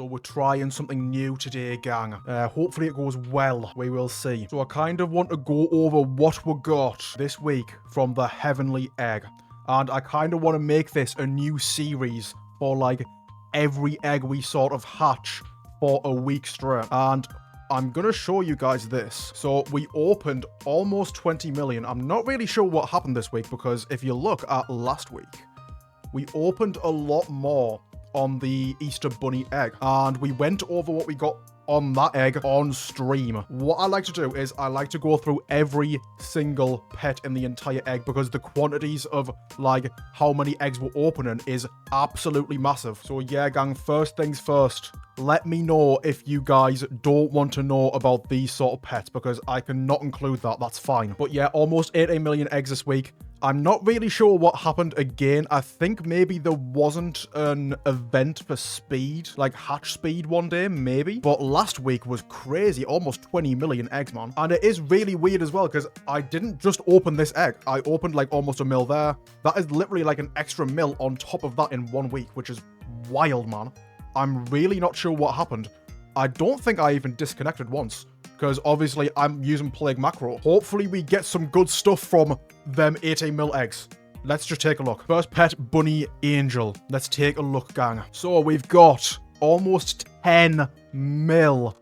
So we're trying something new today, gang. Hopefully it goes well. We will see. So I kind of want to go over what we got this week from the Heavenly Egg. And I kind of want to make this a new series for, like, every egg we sort of hatch for a week straight. And I'm going to show you guys this. So we opened almost 20 million. I'm not really sure what happened this week because if you look at last week, we opened a lot more on the Easter Bunny egg. And we went over what we got on that egg on stream. What I like to do is I like to go through every single pet in the entire egg because the quantities of, like, how many eggs we're opening is absolutely massive. So yeah, gang, first things first. Let me know if you guys don't want to know about these sort of pets because I cannot include that. That's fine. But yeah, almost 18 million eggs this week. I'm not really sure what happened again. I think maybe there wasn't an event for speed, like hatch speed one day, maybe. But last week was crazy, almost 20 million eggs, man. And it is really weird as well, because I didn't just open this egg. I opened like almost a mil there. That is literally like an extra mil on top of that in 1 week, which is wild, man. I'm really not sure what happened. I don't think I even disconnected once, because obviously I'm using Plague Macro. Hopefully we get some good stuff from them 18 mil eggs. Let's just take a look. First pet, Bunny Angel. Let's take a look, gang. So we've got almost 10 mil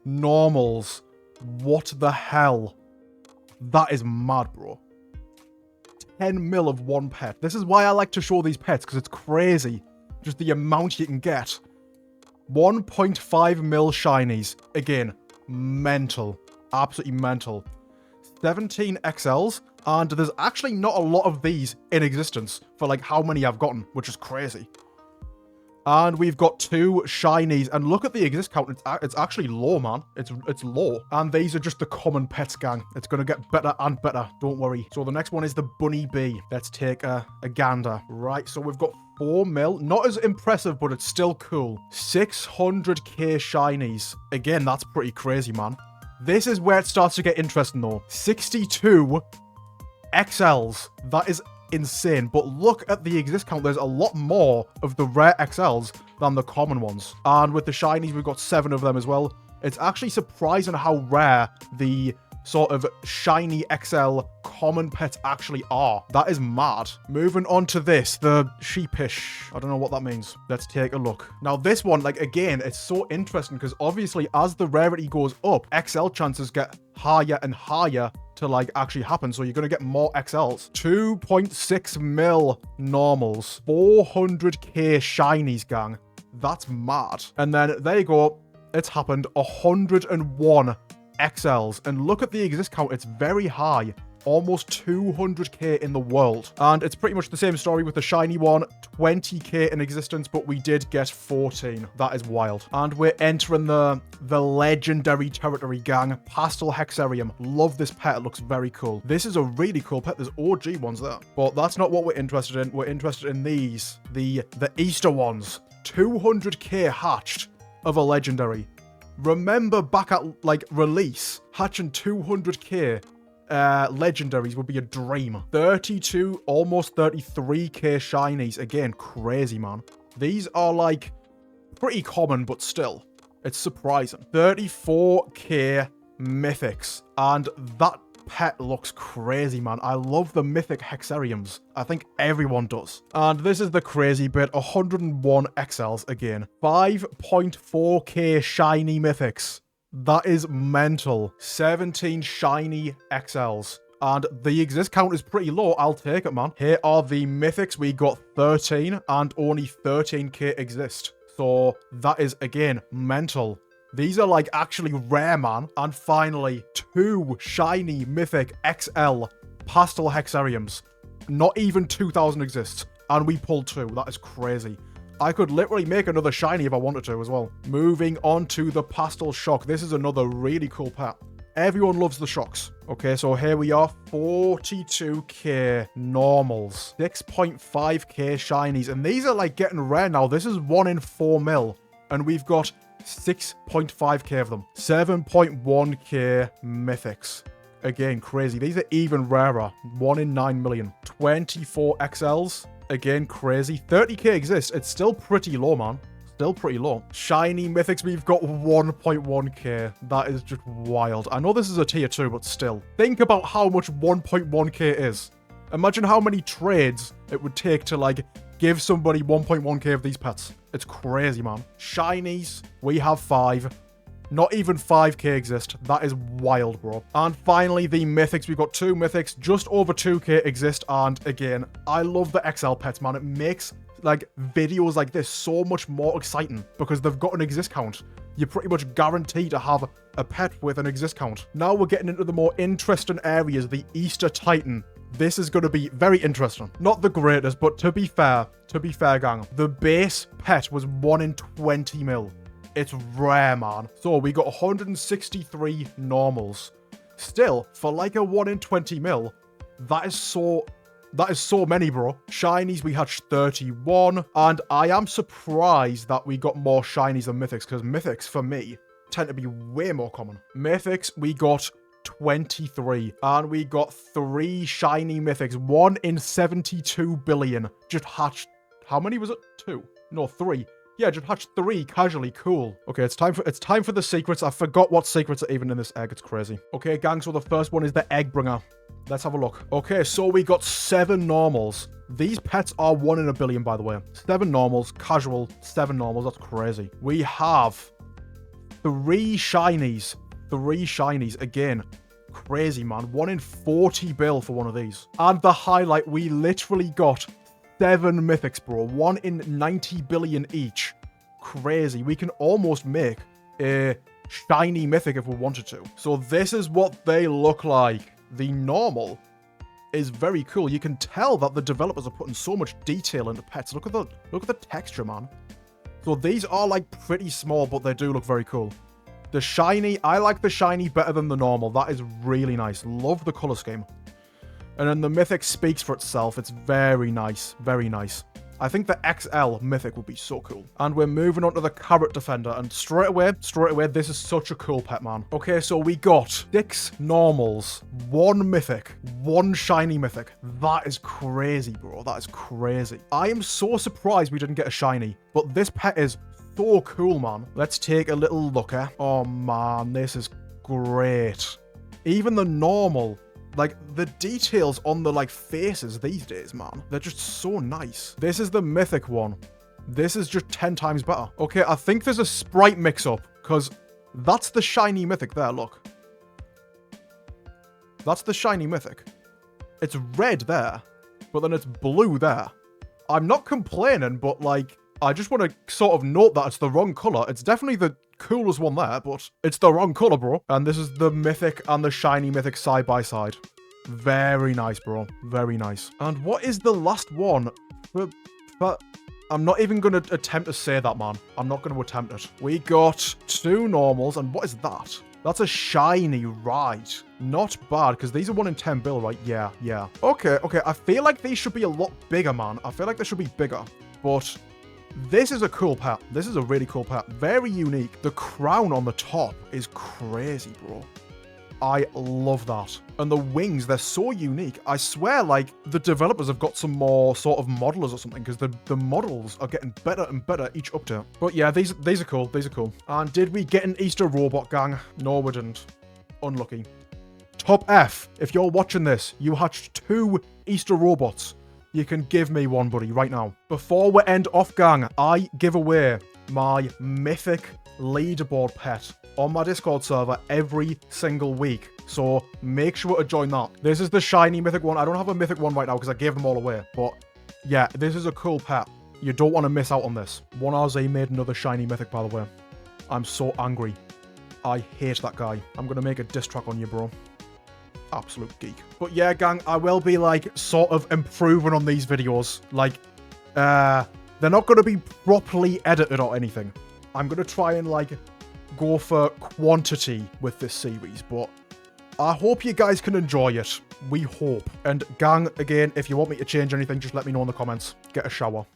normals. What the hell? That is mad, bro. 10 mil of one pet. This is why I like to show these pets, because it's crazy. Just the amount you can get. 1.5 mil shinies. Again, mental. Absolutely mental. 17 XLs, and there's actually not a lot of these in existence for like how many I've gotten, which is crazy. And we've got 2 shinies, and look at the exist count. It's actually low, man. It's low. And these are just the common pets, gang. It's gonna get better and better, don't worry. So the next one is the Bunny Bee. Let's take a gander. Right, so we've got 4 mil. Not as impressive, but it's still cool. 600k shinies. Again, that's pretty crazy, man. This is where it starts to get interesting, though. 62 XLs. That is insane. But look at the exist count. There's a lot more of the rare XLs than the common ones. And with the shinies, we've got 7 of them as well. It's actually surprising how rare the sort of shiny XL common pets actually are. That is mad. Moving on to this, the Sheepish. I don't know what that means. Let's take a look. Now this one, like, again, it's so interesting because obviously as the rarity goes up, XL chances get higher and higher to like actually happen. So you're going to get more XLs. 2.6 mil normals. 400k shinies, gang. That's mad. And then there you go. It's happened. 101 XLs, and look at the exist count. It's very high, almost 200k in the world. And it's pretty much the same story with the shiny one. 20k in existence, but we did get 14. That is wild. And we're entering the legendary territory, gang. Pastel Hexarium. Love this pet. It looks very cool. This is a really cool pet. There's OG ones there, but that's not what we're interested in. We're interested in these, the Easter ones. 200k hatched of a legendary. Remember back at, like, release, hatching 200k legendaries would be a dream. 32, almost 33k shinies. Again, crazy, man. These are, like, pretty common, but still, it's surprising. 34k mythics, and that pet looks crazy, man. I love the mythic Hexariums. I think everyone does. And this is the crazy bit. 101 XLs again. 5.4k shiny mythics. That is mental. 17 shiny XLs. And the exist count is pretty low. I'll take it, man. Here are the mythics. We got 13 and only 13k exist. So that is, again, mental. These are, like, actually rare, man. And finally, 2 shiny mythic XL Pastel Hexariums. Not even 2,000 exists. And we pulled 2. That is crazy. I could literally make another shiny if I wanted to as well. Moving on to the Pastel Shock. This is another really cool pet. Everyone loves the shocks. Okay, so here we are. 42k normals. 6.5k shinies. And these are, like, getting rare now. This is 1 in 4 mil. And we've got 6.5k of them. 7.1k mythics. Again, crazy. These are even rarer. 1 in 9 million. 24 XLs. Again, crazy. 30k exists. It's still pretty low, man. Still pretty low. Shiny mythics, we've got 1.1k. That is just wild. I know this is a tier 2, but still. Think about how much 1.1k is. Imagine how many trades it would take to, like, give somebody 1.1k of these pets. It's crazy, man. Shinies, we have 5. Not even 5k exist. That is wild, bro. And finally, the mythics. We've got 2 mythics. Just over 2k exist. And again, I love the XL pets, man. It makes, like, videos like this so much more exciting because they've got an exist count. You're pretty much guaranteed to have a pet with an exist count. Now we're getting into the more interesting areas. The Easter Titan. This is going to be very interesting. Not the greatest, but to be fair, gang, the base pet was 1 in 20 mil. It's rare, man. So we got 163 normals. Still, for like a 1 in 20 mil, that is so many, bro. Shinies, we had 31. And I am surprised that we got more shinies than mythics, because mythics, for me, tend to be way more common. Mythics, we got 23. And we got 3 shiny mythics. 1 in 72 billion. Just hatched. How many was it? 2? No, 3. Yeah, just hatched 3 casually. Cool. Okay, it's time for the secrets. I forgot what secrets are even in this egg. It's crazy. Okay, gang, so the first one is the Eggbringer. Let's have a look. Okay, so we got 7 normals. These pets are 1 in a billion, by the way. 7 normals, casual, 7 normals. That's crazy. We have 3 shinies. 3 shinies. Again, crazy, man. 1 in 40 bill for one of these. And the highlight, we literally got 7 mythics, bro. 1 in 90 billion each. Crazy. We can almost make a shiny mythic if we wanted to. So this is what they look like. The normal is very cool. You can tell that the developers are putting so much detail into pets. Look at the texture, man. So these are like pretty small, but they do look very cool. The shiny, I like the shiny better than the normal. That is really nice. Love the color scheme. And then the mythic speaks for itself. It's very nice. Very nice. I think the XL mythic would be so cool. And we're moving on to the Carrot Defender. And straight away, this is such a cool pet, man. Okay, so we got 6 normals, 1 mythic, 1 shiny mythic. That is crazy, bro. That is crazy. I am so surprised we didn't get a shiny. But this pet is so cool, man. Let's take a little look at. Oh, man, this is great. Even the normal... Like, the details on the, like, faces these days, man. They're just so nice. This is the mythic one. This is just 10 times better. Okay, I think there's a sprite mix-up, because that's the shiny mythic there, look. That's the shiny mythic. It's red there, but then it's blue there. I'm not complaining, but, like, I just want to sort of note that it's the wrong color. It's definitely the coolest one there, but it's the wrong color, bro. And this is the mythic and the shiny mythic side by side. Very nice, bro. Very nice. And what is the last one? But I'm not even going to attempt to say that, man. I'm not going to attempt it. We got 2 normals, and what is that? That's a shiny, right. Not bad, because these are 1 in 10 bill, right? Yeah. Okay. I feel like these should be a lot bigger, man. I feel like they should be bigger, but... This is a cool pet. This is a really cool pet. Very unique. The crown on the top is crazy, bro. I love that. And the wings, they're so unique. I swear, like, the developers have got some more sort of modelers or something, because the models are getting better and better each update. But yeah, these are cool. These are cool. And did we get an Easter robot, gang? No, we didn't. Unlucky. Top F, if you're watching this, you hatched 2 Easter robots. You can give me one, buddy, right now. Before we end off, gang, I give away my mythic leaderboard pet on my Discord server every single week. So make sure to join that. This is the shiny mythic one. I don't have a mythic one right now because I gave them all away. But yeah, this is a cool pet. You don't want to miss out on this. 1RZ made another shiny mythic, by the way. I'm so angry. I hate that guy. I'm going to make a diss track on you, bro. Absolute geek. But yeah, gang, I will be, like, sort of improving on these videos. Like, they're not going to be properly edited or anything. I'm going to try and, like, go for quantity with this series. But I hope you guys can enjoy it. We hope. And gang, again, if you want me to change anything, just let me know in the comments. Get a shower.